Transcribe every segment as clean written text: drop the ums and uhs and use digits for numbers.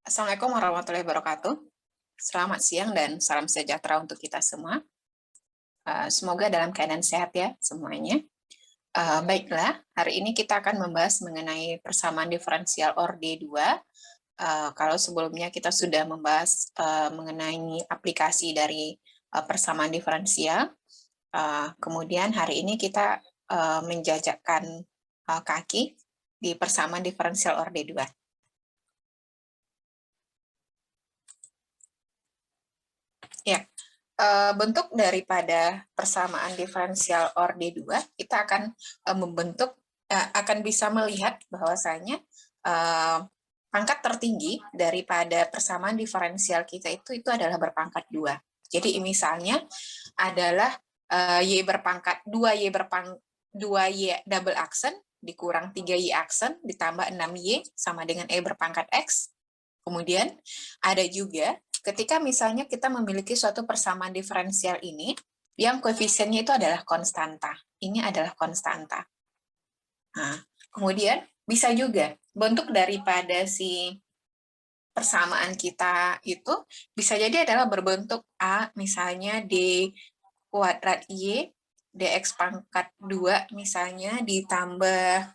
Assalamualaikum warahmatullahi wabarakatuh. Selamat siang dan salam sejahtera untuk kita semua. Semoga dalam keadaan sehat ya semuanya. Baiklah, hari ini kita akan membahas mengenai persamaan diferensial orde 2. Kalau sebelumnya kita sudah membahas mengenai aplikasi dari persamaan diferensial, kemudian hari ini kita menjajakkan kaki di persamaan diferensial orde 2. Ya, bentuk daripada persamaan diferensial orde 2, kita akan akan bisa melihat bahwasanya pangkat tertinggi daripada persamaan diferensial kita itu adalah berpangkat 2. Jadi misalnya adalah Y berpangkat 2Y double aksen dikurang 3Y aksen ditambah 6Y sama dengan E berpangkat X. Kemudian ada juga ketika misalnya kita memiliki suatu persamaan diferensial ini, yang koefisiennya itu adalah konstanta. Ini adalah konstanta. Nah, kemudian bisa juga bentuk daripada si persamaan kita itu bisa jadi adalah berbentuk A, misalnya D kuadrat Y, dx pangkat 2 misalnya, ditambah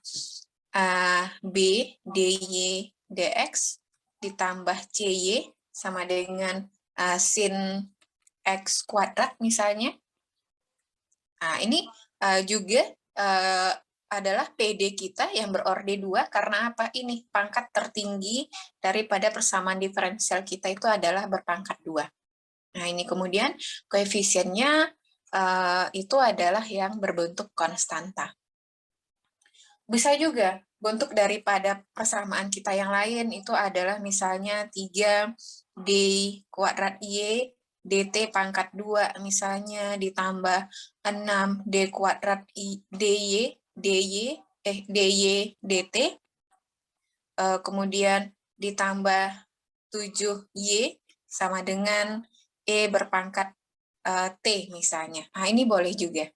B, dy, dx, ditambah cy, sama dengan sin x kuadrat misalnya. Nah, ini juga adalah PD kita yang berorde 2, karena apa? Ini pangkat tertinggi daripada persamaan diferensial kita itu adalah berpangkat 2. Nah, ini kemudian koefisiennya itu adalah yang berbentuk konstanta. Bisa juga bentuk daripada persamaan kita yang lain itu adalah misalnya 3D kuadrat Y dt pangkat 2 misalnya ditambah 6D kuadrat dy dt kemudian ditambah 7Y sama dengan E berpangkat T misalnya. Nah, ini boleh juga.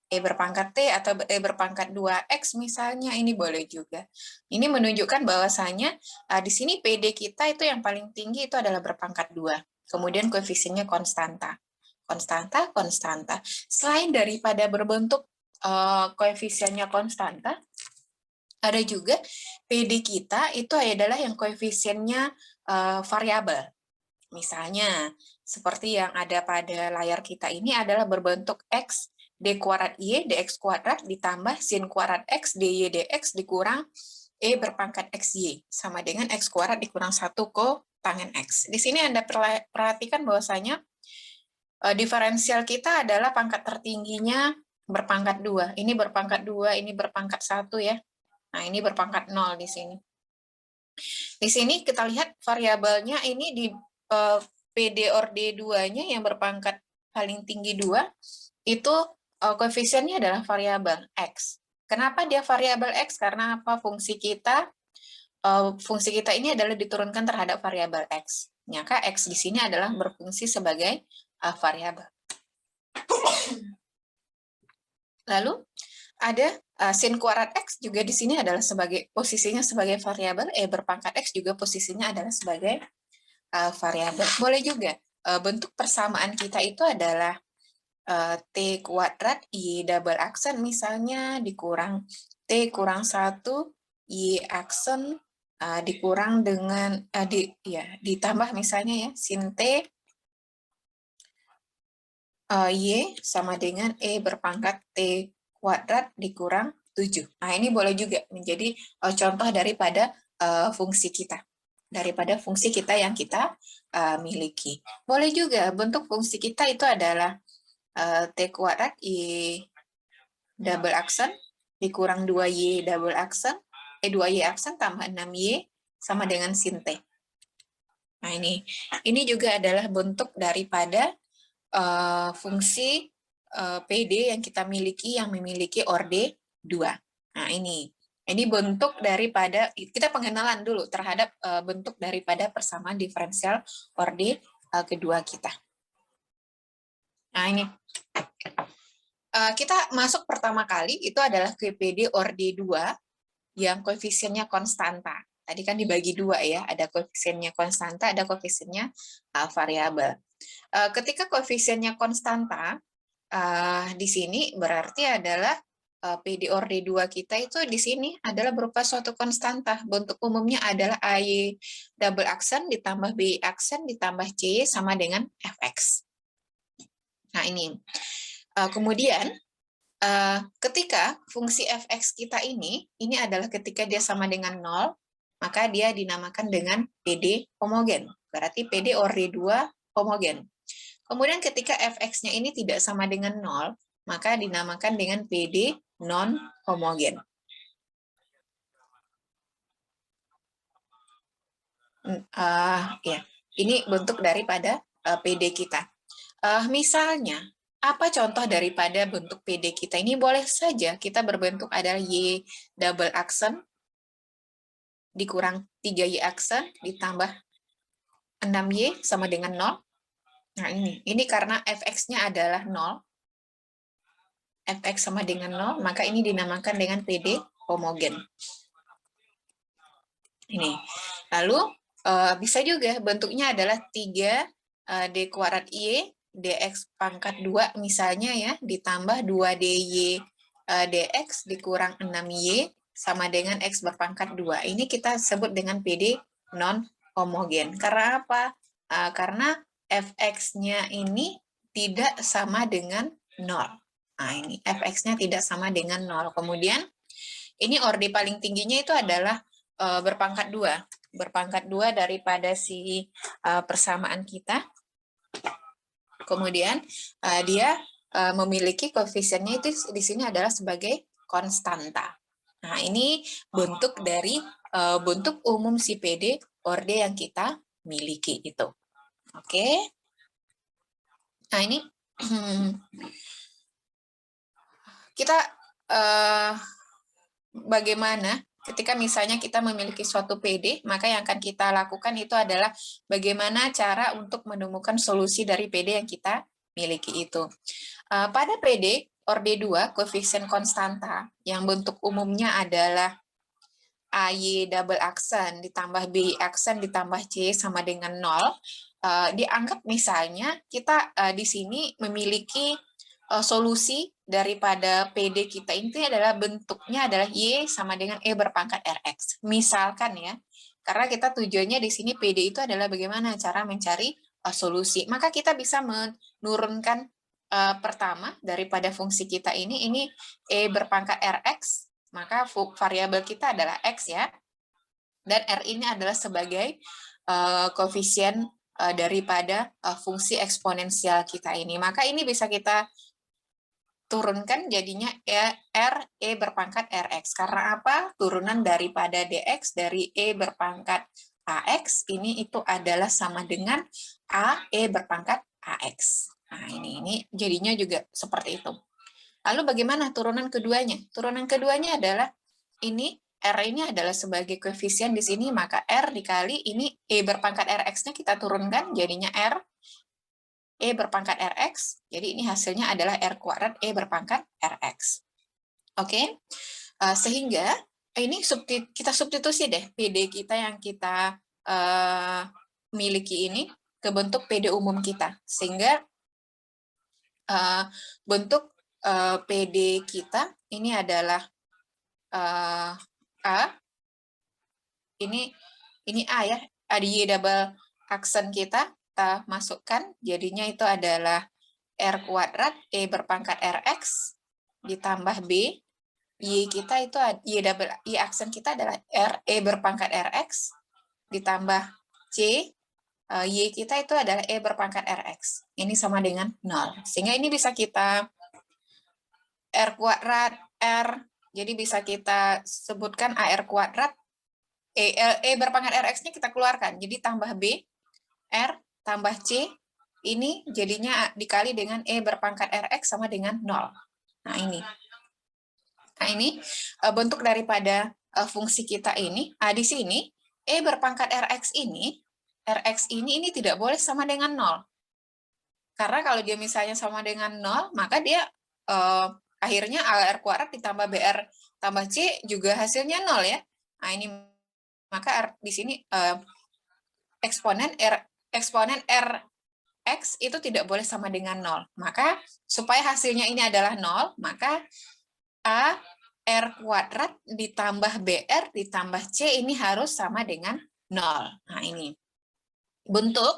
E berpangkat T atau E berpangkat 2X misalnya, ini boleh juga. Ini menunjukkan bahwasanya di sini PD kita itu yang paling tinggi itu adalah berpangkat 2. Kemudian koefisiennya konstanta. Konstanta, konstanta. Selain daripada berbentuk koefisiennya konstanta, ada juga PD kita itu adalah yang koefisiennya variabel. Misalnya, seperti yang ada pada layar kita ini adalah berbentuk X, D kuadrat Y, dx kuadrat, ditambah sin kuadrat X, dy dx, dikurang E berpangkat XY, sama dengan X kuadrat dikurang 1 kotangen X. Di sini Anda perhatikan bahwasanya diferensial kita adalah pangkat tertingginya berpangkat 2. Ini berpangkat 2, ini berpangkat 1 ya. Nah, ini berpangkat 0 di sini. Di sini kita lihat variabelnya ini di PD orde 2-nya yang berpangkat paling tinggi 2, itu koefisiennya adalah variabel X. Kenapa dia variabel X? Karena apa? Fungsi kita ini adalah diturunkan terhadap variabel X. Maka X di sini adalah berfungsi sebagai variabel. Lalu ada sin kuadrat X juga di sini adalah posisinya sebagai variabel, E berpangkat X juga posisinya adalah sebagai variabel. Boleh juga bentuk persamaan kita itu adalah T kuadrat Y double aksen misalnya dikurang T kurang 1 Y aksen dikurang dengan ditambah misalnya ya sin T Y sama dengan E berpangkat T kuadrat dikurang 7. Nah, ini boleh juga menjadi contoh daripada fungsi kita. Daripada fungsi kita yang kita miliki. Boleh juga bentuk fungsi kita itu adalah T kuadrat Y double aksen dikurang 2Y double aksen, 2Y aksen tambah 6Y sama dengan sin T. Nah, ini juga adalah bentuk daripada fungsi PD yang kita miliki, yang memiliki orde 2. Nah, ini bentuk daripada, kita pengenalan dulu terhadap bentuk daripada persamaan diferensial orde kedua kita. Nah, ini kita masuk pertama kali itu adalah ke PD orde 2 yang koefisiennya konstanta. Tadi kan dibagi dua ya, ada koefisiennya konstanta, ada koefisiennya variabel. Ketika koefisiennya konstanta, di sini berarti adalah PD orde 2 kita itu di sini adalah berupa suatu konstanta. Bentuk umumnya adalah AY double aksen ditambah BY aksen ditambah CY sama dengan Fx. Nah ini. Kemudian ketika fungsi fx kita ini adalah ketika dia sama dengan 0, maka dia dinamakan dengan PD homogen. Berarti PD orde 2 homogen. Kemudian ketika fx-nya ini tidak sama dengan 0, maka dinamakan dengan PD non homogen. Ya, ini bentuk daripada PD kita. Misalnya, apa contoh daripada bentuk PD kita ini? Boleh saja kita berbentuk adalah Y double aksen dikurang 3Y aksen ditambah 6Y sama dengan 0. Nah ini karena fx-nya adalah 0, fx sama dengan 0, maka ini dinamakan dengan PD homogen. Ini. Lalu bisa juga bentuknya adalah 3 D kuadrat Y dx pangkat 2 misalnya ya, ditambah 2dy dx dikurang 6y sama dengan x berpangkat 2. Ini kita sebut dengan PD non homogen. Karena apa? Karena fx-nya ini tidak sama dengan 0. Nah, ini fx-nya tidak sama dengan 0. Kemudian ini orde paling tingginya itu adalah berpangkat 2. Berpangkat 2 daripada si persamaan kita. Kemudian dia memiliki koefisiennya itu di sini adalah sebagai konstanta. Nah, ini bentuk dari bentuk umum si PD orde yang kita miliki itu. Oke. Nah, ini kita bagaimana ketika misalnya kita memiliki suatu PD, maka yang akan kita lakukan itu adalah bagaimana cara untuk menemukan solusi dari PD yang kita miliki itu. Pada PD orde 2 koefisien konstanta yang bentuk umumnya adalah AY double aksen ditambah BY aksen ditambah C sama dengan 0, dianggap misalnya kita di sini memiliki solusi daripada PD kita ini adalah bentuknya adalah Y sama dengan E berpangkat Rx. Misalkan ya, karena kita tujuannya di sini PD itu adalah bagaimana cara mencari solusi. Maka kita bisa menurunkan pertama daripada fungsi kita ini E berpangkat Rx, maka variabel kita adalah X ya. Dan R ini adalah sebagai koefisien daripada fungsi eksponensial kita ini. Maka ini bisa kita turunkan jadinya R E berpangkat Rx. Karena apa? Turunan daripada dx dari E berpangkat Ax ini itu adalah sama dengan A E berpangkat Ax. Nah, ini jadinya juga seperti itu. Lalu bagaimana turunan keduanya? Turunan keduanya adalah ini R ini adalah sebagai koefisien di sini, maka R dikali ini E berpangkat Rx-nya kita turunkan jadinya R E berpangkat Rx, jadi ini hasilnya adalah R kuadrat E berpangkat Rx. Oke, sehingga ini kita substitusi deh PD kita yang kita miliki ini ke bentuk PD umum kita, sehingga bentuk PD kita ini adalah A, ini A ya, ada Y double aksen kita masukkan, jadinya itu adalah R kuadrat E berpangkat Rx ditambah B, Y kita itu Y aksen kita adalah R E berpangkat Rx ditambah C, Y kita itu adalah E berpangkat Rx. Ini sama dengan 0. Sehingga ini bisa kita R kuadrat R, jadi bisa kita sebutkan AR kuadrat E berpangkat Rx-nya kita keluarkan, jadi tambah B, R tambah C, ini jadinya dikali dengan E berpangkat Rx sama dengan 0. Nah, ini bentuk daripada fungsi kita ini. Di sini, E berpangkat Rx ini tidak boleh sama dengan 0. Karena kalau dia misalnya sama dengan 0, maka dia akhirnya AR kuadrat ditambah BR tambah C juga hasilnya 0 ya. Nah, ini maka di sini eksponen Rx itu tidak boleh sama dengan 0. Maka supaya hasilnya ini adalah 0, maka A R kuadrat ditambah BR ditambah C ini harus sama dengan 0. Nah, ini. Bentuk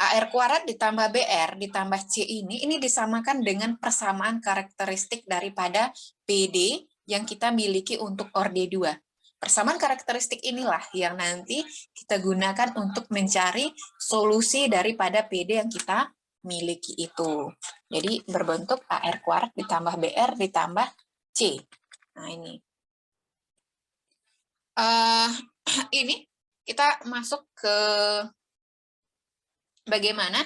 AR kuadrat ditambah BR ditambah C ini disamakan dengan persamaan karakteristik daripada PD yang kita miliki untuk orde 2. Persamaan karakteristik inilah yang nanti kita gunakan untuk mencari solusi daripada PD yang kita miliki itu. Jadi berbentuk AR kuadrat ditambah BR ditambah C. Nah, ini. Ini kita masuk ke bagaimana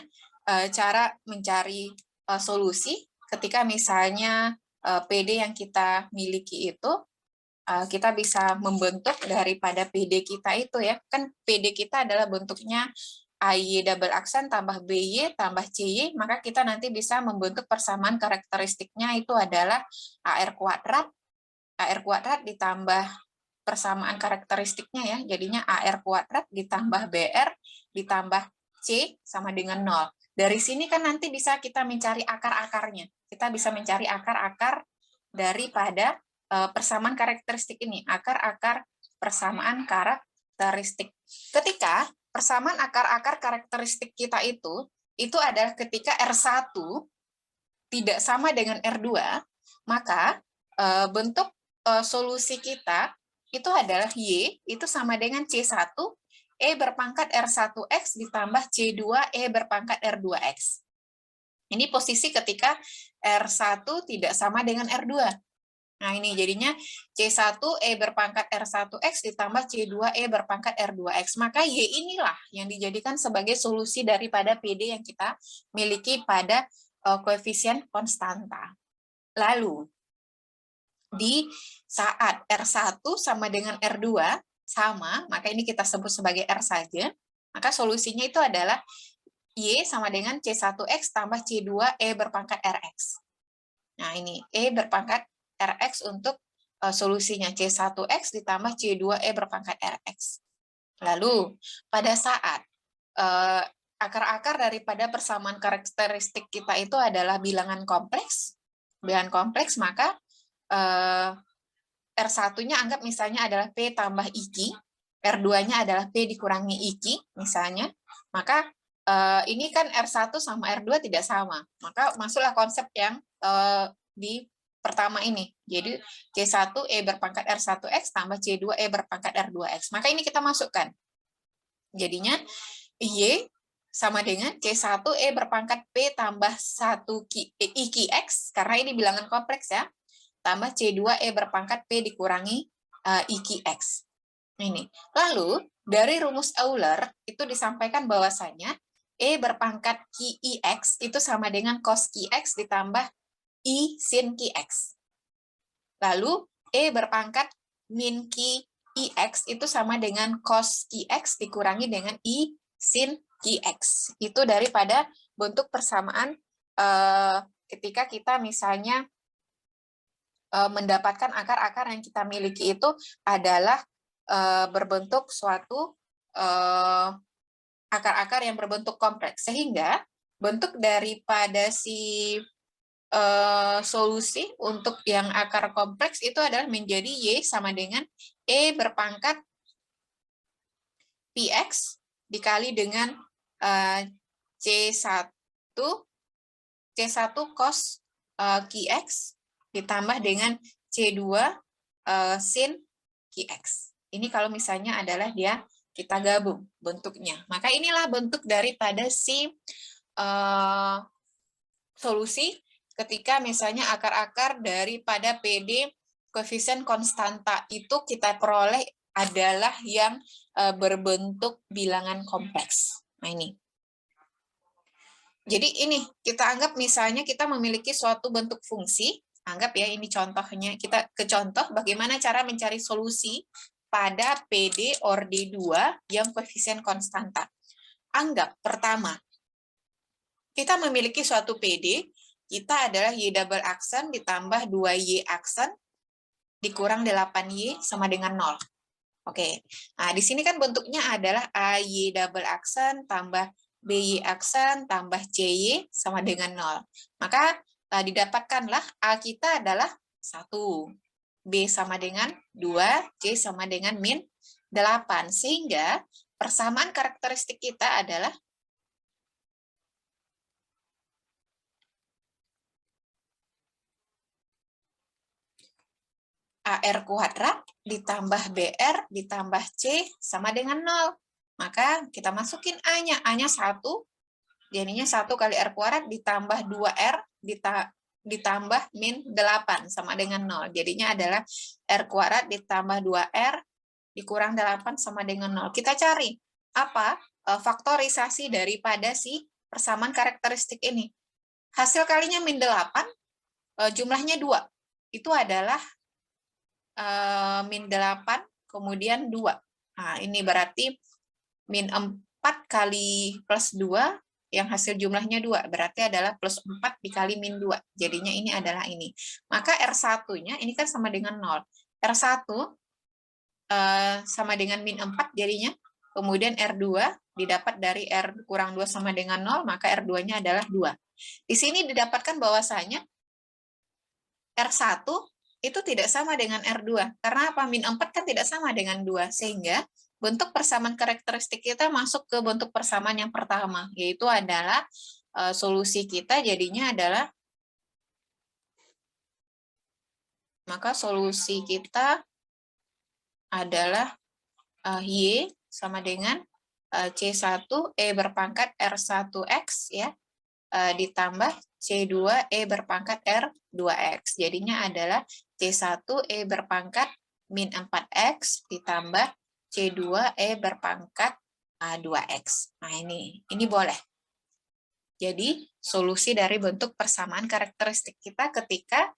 cara mencari solusi ketika misalnya PD yang kita miliki itu kita bisa membentuk daripada PD kita itu ya. Kan PD kita adalah bentuknya AY double aksen tambah BY tambah CY, maka kita nanti bisa membentuk persamaan karakteristiknya itu adalah AR kuadrat ditambah persamaan karakteristiknya ya, jadinya AR kuadrat ditambah BR ditambah C sama dengan 0. Dari sini kan nanti bisa kita mencari akar-akarnya. Kita bisa mencari akar-akar daripada persamaan karakteristik ini, akar-akar persamaan karakteristik. Ketika persamaan akar-akar karakteristik kita itu adalah ketika R1 tidak sama dengan R2, maka bentuk solusi kita itu adalah Y itu sama dengan C1 E berpangkat R1X ditambah C2 E berpangkat R2X. Ini posisi ketika R1 tidak sama dengan R2. Nah, ini jadinya C1 E berpangkat R1X ditambah C2 E berpangkat R2X. Maka Y inilah yang dijadikan sebagai solusi daripada PD yang kita miliki pada koefisien konstanta. Lalu, di saat R1 sama dengan R2 sama, maka ini kita sebut sebagai R saja, maka solusinya itu adalah Y sama dengan C1X tambah C2 E berpangkat Rx. Nah, ini E berpangkat Rx untuk solusinya C1X ditambah C2 E berpangkat Rx. Lalu, pada saat akar-akar daripada persamaan karakteristik kita itu adalah bilangan kompleks, maka R1-nya anggap misalnya adalah P tambah IQ, R2-nya adalah P dikurangi IQ, misalnya, maka ini kan R1 sama R2 tidak sama, maka masuklah konsep yang di pertama ini, jadi C1 E berpangkat R1X tambah C2 E berpangkat R2X, maka ini kita masukkan, jadinya Y sama dengan C1 E berpangkat P tambah 1 IQX, karena ini bilangan kompleks ya, tambah C2 E berpangkat P dikurangi IQX. Ini. Lalu, dari rumus Euler, itu disampaikan bahwasanya E berpangkat QIX itu sama dengan cos QX ditambah I sin QX. Lalu, E berpangkat min QIX itu sama dengan cos QX dikurangi dengan I sin QX. Itu daripada bentuk persamaan ketika kita misalnya mendapatkan akar-akar yang kita miliki itu adalah berbentuk suatu akar-akar yang berbentuk kompleks, sehingga bentuk daripada si solusi untuk yang akar kompleks itu adalah menjadi Y sama dengan E berpangkat Px dikali dengan C1 cos Qx ditambah dengan C2 sin Qx. Ini kalau misalnya adalah dia kita gabung bentuknya. Maka inilah bentuk daripada si solusi ketika misalnya akar-akar daripada PD koefisien konstanta itu kita peroleh adalah yang berbentuk bilangan kompleks. Nah, ini. Jadi ini kita anggap misalnya kita memiliki suatu bentuk fungsi, anggap ya ini contohnya, kita ke contoh bagaimana cara mencari solusi pada PD orde 2 yang koefisien konstanta. Anggap pertama, kita memiliki suatu PD, kita adalah Y double aksen ditambah 2Y aksen dikurang 8Y sama dengan 0. Oke, nah di sini kan bentuknya adalah AY double aksen tambah BY aksen tambah CY sama dengan 0. Maka didapatkanlah A kita adalah 1, B sama dengan 2, C sama dengan min 8. Sehingga persamaan karakteristik kita adalah AR kuadrat ditambah BR ditambah C sama dengan 0. Maka kita masukin A-nya. A-nya 1, jadinya 1 kali R kuadrat ditambah 2R ditambah min 8 sama dengan 0. Jadinya adalah R kuadrat ditambah 2R dikurang 8 sama dengan 0. Kita cari apa faktorisasi daripada si persamaan karakteristik ini. Hasil kalinya min 8, jumlahnya 2. Itu adalah min 8, kemudian 2. Nah, ini berarti min 4 kali plus 2, yang hasil jumlahnya 2. Berarti adalah plus 4 dikali min 2. Jadinya ini adalah ini. Maka R1-nya ini kan sama dengan 0. R1 sama dengan min 4 jadinya. Kemudian R2 didapat dari R kurang 2 sama dengan 0, maka R2-nya adalah 2. Di sini didapatkan bahwasanya R1 itu tidak sama dengan R2. Karena apa? Min 4 kan tidak sama dengan 2. Sehingga bentuk persamaan karakteristik kita masuk ke bentuk persamaan yang pertama. Yaitu adalah solusi kita jadinya adalah, maka solusi kita adalah Y sama dengan C1 E berpangkat R1X ya, ditambah C2 E berpangkat R2X. Jadinya adalah C1 E berpangkat min 4X ditambah C2 E berpangkat 2X. Nah, ini boleh. Jadi, solusi dari bentuk persamaan karakteristik kita ketika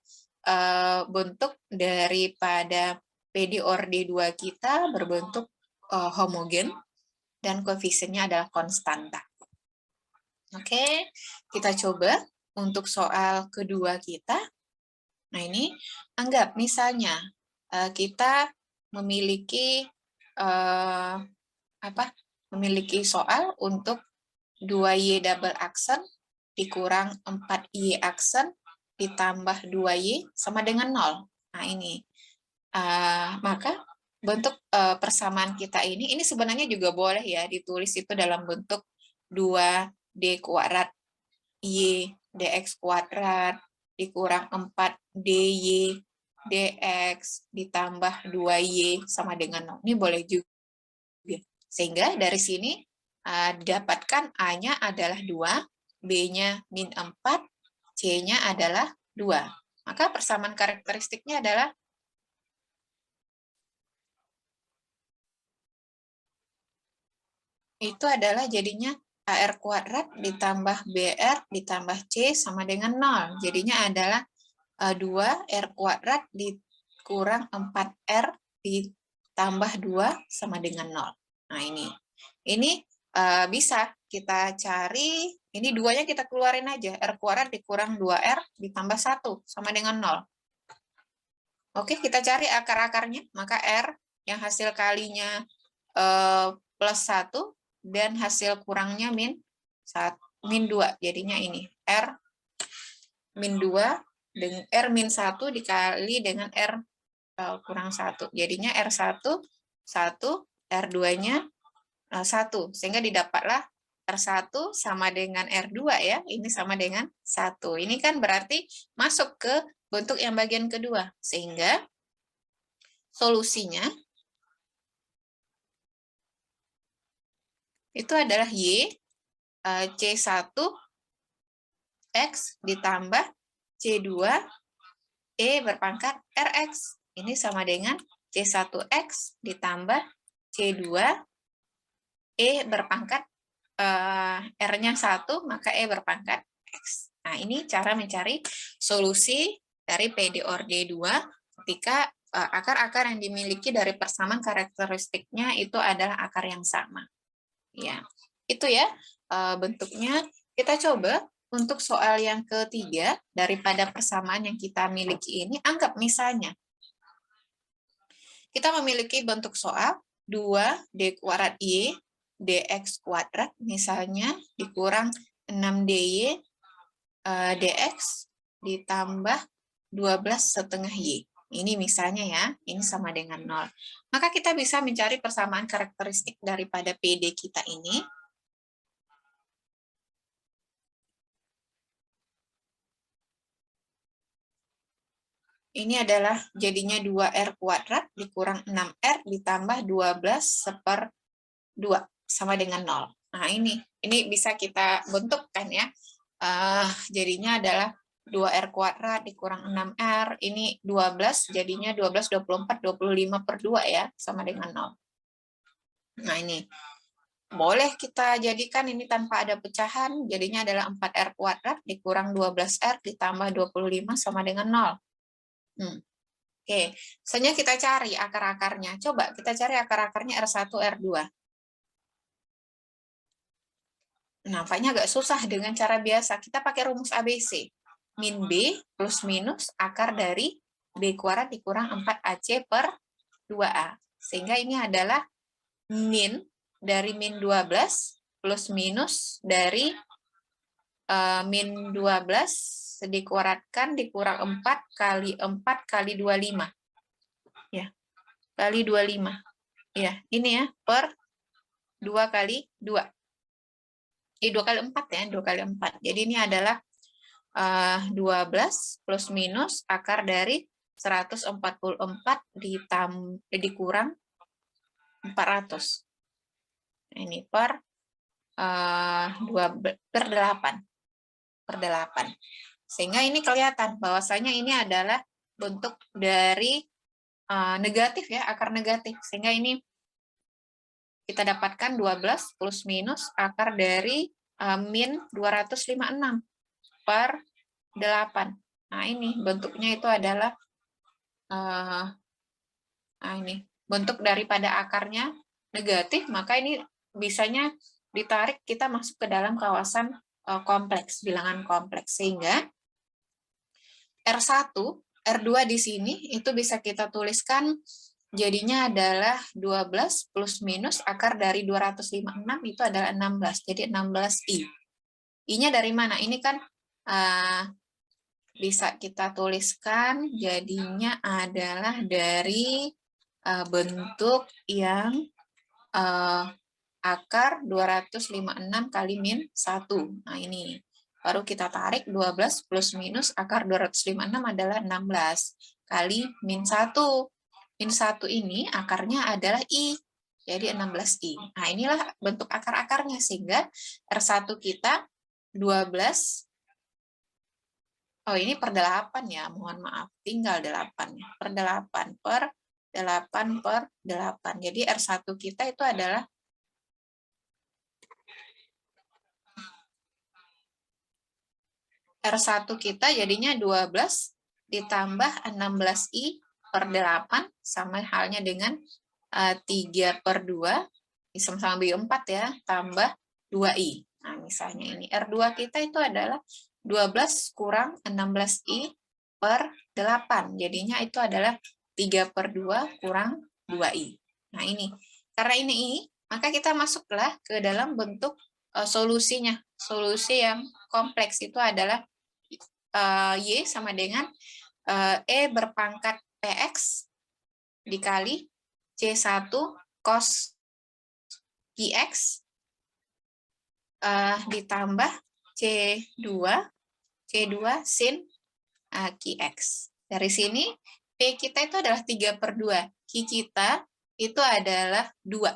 bentuk daripada PD or D2 kita berbentuk homogen dan koefisiennya adalah konstanta. Oke, kita coba untuk soal kedua kita. Nah, ini anggap misalnya kita memiliki memiliki soal untuk 2Y double aksen dikurang 4Y aksen ditambah 2Y sama dengan 0. Nah, ini. Maka bentuk persamaan kita ini sebenarnya juga boleh ya ditulis itu dalam bentuk 2D kuadrat Y dx kuadrat dikurang 4DY dx ditambah 2Y sama dengan 0. Ini boleh juga. Sehingga dari sini didapatkan A-nya adalah 2, B-nya min 4, C-nya adalah 2. Maka persamaan karakteristiknya adalah itu adalah jadinya AR kuadrat ditambah BR ditambah C sama dengan 0. Jadinya adalah 2R kuadrat dikurang 4R ditambah 2 sama dengan 0. Nah, ini bisa kita cari, ini 2-nya kita keluarin aja. R kuadrat dikurang 2R ditambah 1 sama dengan 0. Oke, kita cari akar-akarnya. Maka R yang hasil kalinya plus 1 dan hasil kurangnya min 2. Jadinya ini R min 2 dengan R min 1 dikali dengan R kurang 1. Jadinya R1 1, R2-nya 1. Sehingga didapatlah R1 sama dengan R2 ya. Ini sama dengan 1. Ini kan berarti masuk ke bentuk yang bagian kedua. Sehingga solusinya itu adalah Y C1 X ditambah C2 E berpangkat RX. Ini sama dengan C1X ditambah C2 E berpangkat R-nya 1, maka E berpangkat X. Nah, ini cara mencari solusi dari PD or D2 ketika akar-akar yang dimiliki dari persamaan karakteristiknya itu adalah akar yang sama. Ya, itu ya bentuknya. Kita coba untuk soal yang ketiga daripada persamaan yang kita miliki ini, anggap misalnya kita memiliki bentuk soal 2D kuadrat Y dx kuadrat misalnya dikurang 6dy dx ditambah 12,5 Y. Ini misalnya ya, ini sama dengan 0. Maka kita bisa mencari persamaan karakteristik daripada PD kita ini. Ini adalah jadinya 2R kuadrat dikurang 6R ditambah 12/2 sama dengan 0. Nah ini bisa kita bentukkan ya. Jadinya adalah 2R kuadrat dikurang 6R, ini 12, jadinya 12, 24, 25/2 ya, sama dengan 0. Nah ini, boleh kita jadikan ini tanpa ada pecahan, jadinya adalah 4R kuadrat dikurang 12R ditambah 25 sama dengan 0. Oke, selanjutnya kita cari akar-akarnya. Coba kita cari akar-akarnya R1, R2. Nampaknya agak susah dengan cara biasa. Kita pakai rumus ABC. Min B plus minus akar dari B kuadrat dikurang 4AC per 2A. Sehingga ini adalah min dari min 12 plus minus dari min 12 dikuadratkan dikurang 4 kali 4 kali 25. Ya, kali 25. Ya, ini ya, per 2 kali 2. 2 kali 4 ya, 2 kali 4. Jadi ini adalah 12 plus minus akar dari 144 dikurang 400. Ini per 8. Sehingga ini kelihatan bahwasanya ini adalah bentuk dari negatif ya, akar negatif. Sehingga ini kita dapatkan 12 plus minus akar dari min 256 per 8. Nah, ini bentuknya itu adalah ini bentuk daripada akarnya negatif, maka ini bisanya ditarik kita masuk ke dalam kawasan kompleks, bilangan kompleks. Sehingga R1, R2 di sini itu bisa kita tuliskan jadinya adalah 12 plus minus akar dari 256 itu adalah 16. Jadi 16I. I-nya dari mana? Ini kan bisa kita tuliskan jadinya adalah dari bentuk yang akar 256 kali min 1. Nah ini. Baru kita tarik 12 plus minus akar 256 adalah 16 kali min 1. Min 1 ini akarnya adalah I. Jadi 16I. Nah inilah bentuk akar-akarnya. Sehingga R1 kita 12. Oh ini per 8 ya. Mohon maaf. Tinggal 8. Per 8 per 8 per 8. Jadi R1 kita itu adalah R1 kita jadinya 12 ditambah 16I per 8 sama halnya dengan 3/2 sama-sama B4 ya, tambah 2I. Nah, misalnya ini R2 kita itu adalah 12 kurang 16I per 8. Jadinya itu adalah 3/2 kurang 2I. Nah, ini. Karena ini I, maka kita masuklah ke dalam bentuk solusinya. Solusi yang kompleks itu adalah Y sama dengan E berpangkat PX dikali C1 cos QX ditambah C2 sin QX. Dari sini P kita itu adalah 3/2. Q kita itu adalah 2.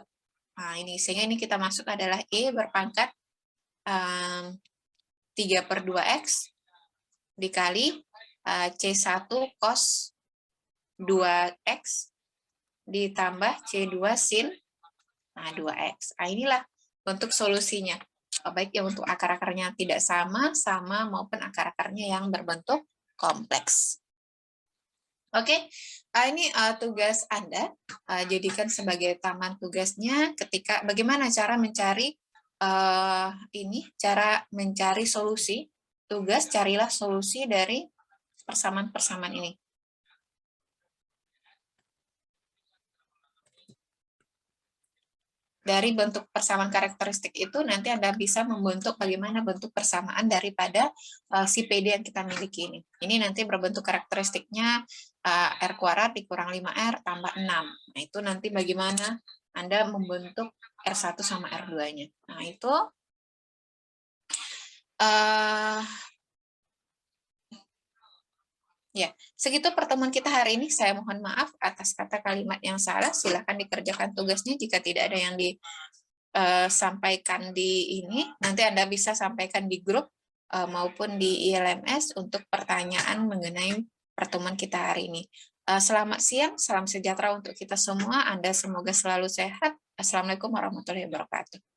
Nah, ini sehingga ini kita masuk adalah E berpangkat 3/2X dikali C1 cos 2X ditambah C2 sin 2X. Nah, inilah bentuk solusinya. Baik yang untuk akar-akarnya tidak sama maupun akar-akarnya yang berbentuk kompleks. Oke, ini tugas Anda. Jadikan sebagai taman tugasnya ketika bagaimana cara mencari cara mencari solusi. Tugas carilah solusi dari persamaan-persamaan ini. Dari bentuk persamaan karakteristik itu nanti Anda bisa membentuk bagaimana bentuk persamaan daripada si PD yang kita miliki ini. Ini nanti berbentuk karakteristiknya R kuadrat dikurang 5R tambah 6. Nah, itu nanti bagaimana Anda membentuk R1 sama R2-nya. Nah, itu ya, segitu pertemuan kita hari ini. Saya mohon maaf atas kata kalimat yang salah. Silakan dikerjakan tugasnya jika tidak ada yang disampaikan di ini. Nanti Anda bisa sampaikan di grup maupun di ILMS untuk pertanyaan mengenai pertemuan kita hari ini. Selamat siang, salam sejahtera untuk kita semua. Anda semoga selalu sehat. Assalamualaikum warahmatullahi wabarakatuh.